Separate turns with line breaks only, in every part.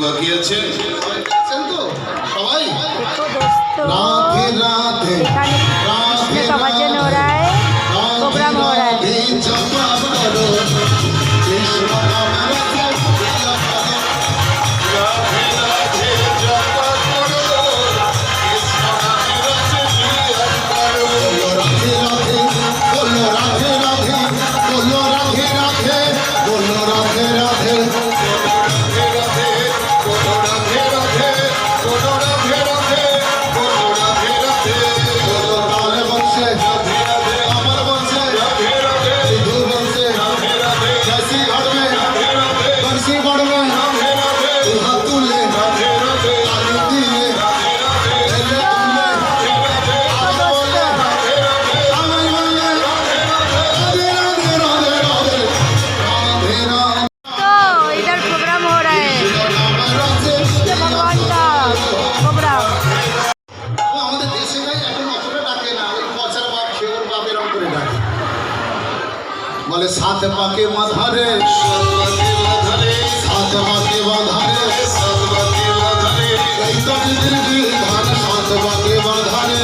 বাকি আছে তো সবাই
राधे राधे
कृष्ण का भजन हो रहा है, प्रोग्राम हो रहा है।
बोले सात पाके माधारे सात पाके माधारे सात पाके माधारे कई तो दिल की धान सात पाके माधारे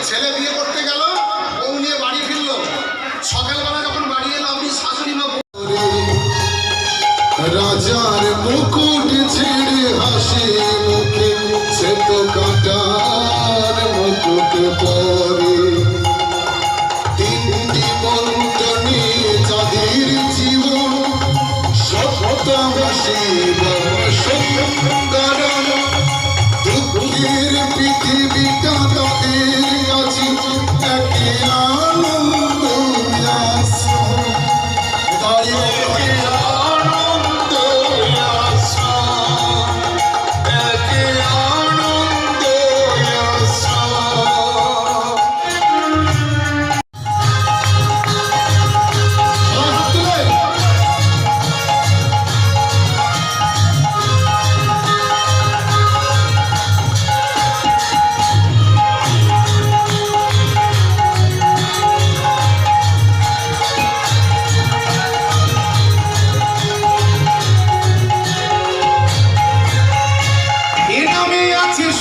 ছেলে বিয়ে করতে গেল, বউ নিয়ে বাড়ি ফিরলো। সকালবেলা যখন বাড়ি এলো, আপনি শাশুড়ি মা রাজার মুকুট ছেড়ে হাসি মুখে সে তো কাটার মুকুট পরে তিনটি বন্টনে যাদের জীবন সপ্তাবাসী সঙ্গারাম দুঃখের পৃথিবীটা তাদের কাছে একে আনন্দ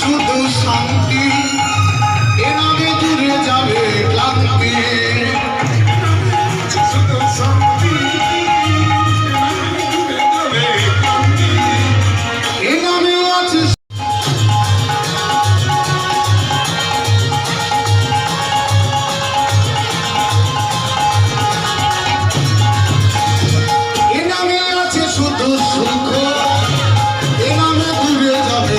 শুধু শান্তি এ নামে দূরে যাবে ক্লান্তি শুধু শান্তি এ নামে আছে এ নামে আছে শুধু সুখ এ নামে দূরে যাবে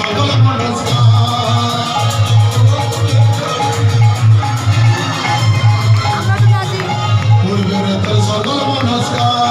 সকল নমস্কার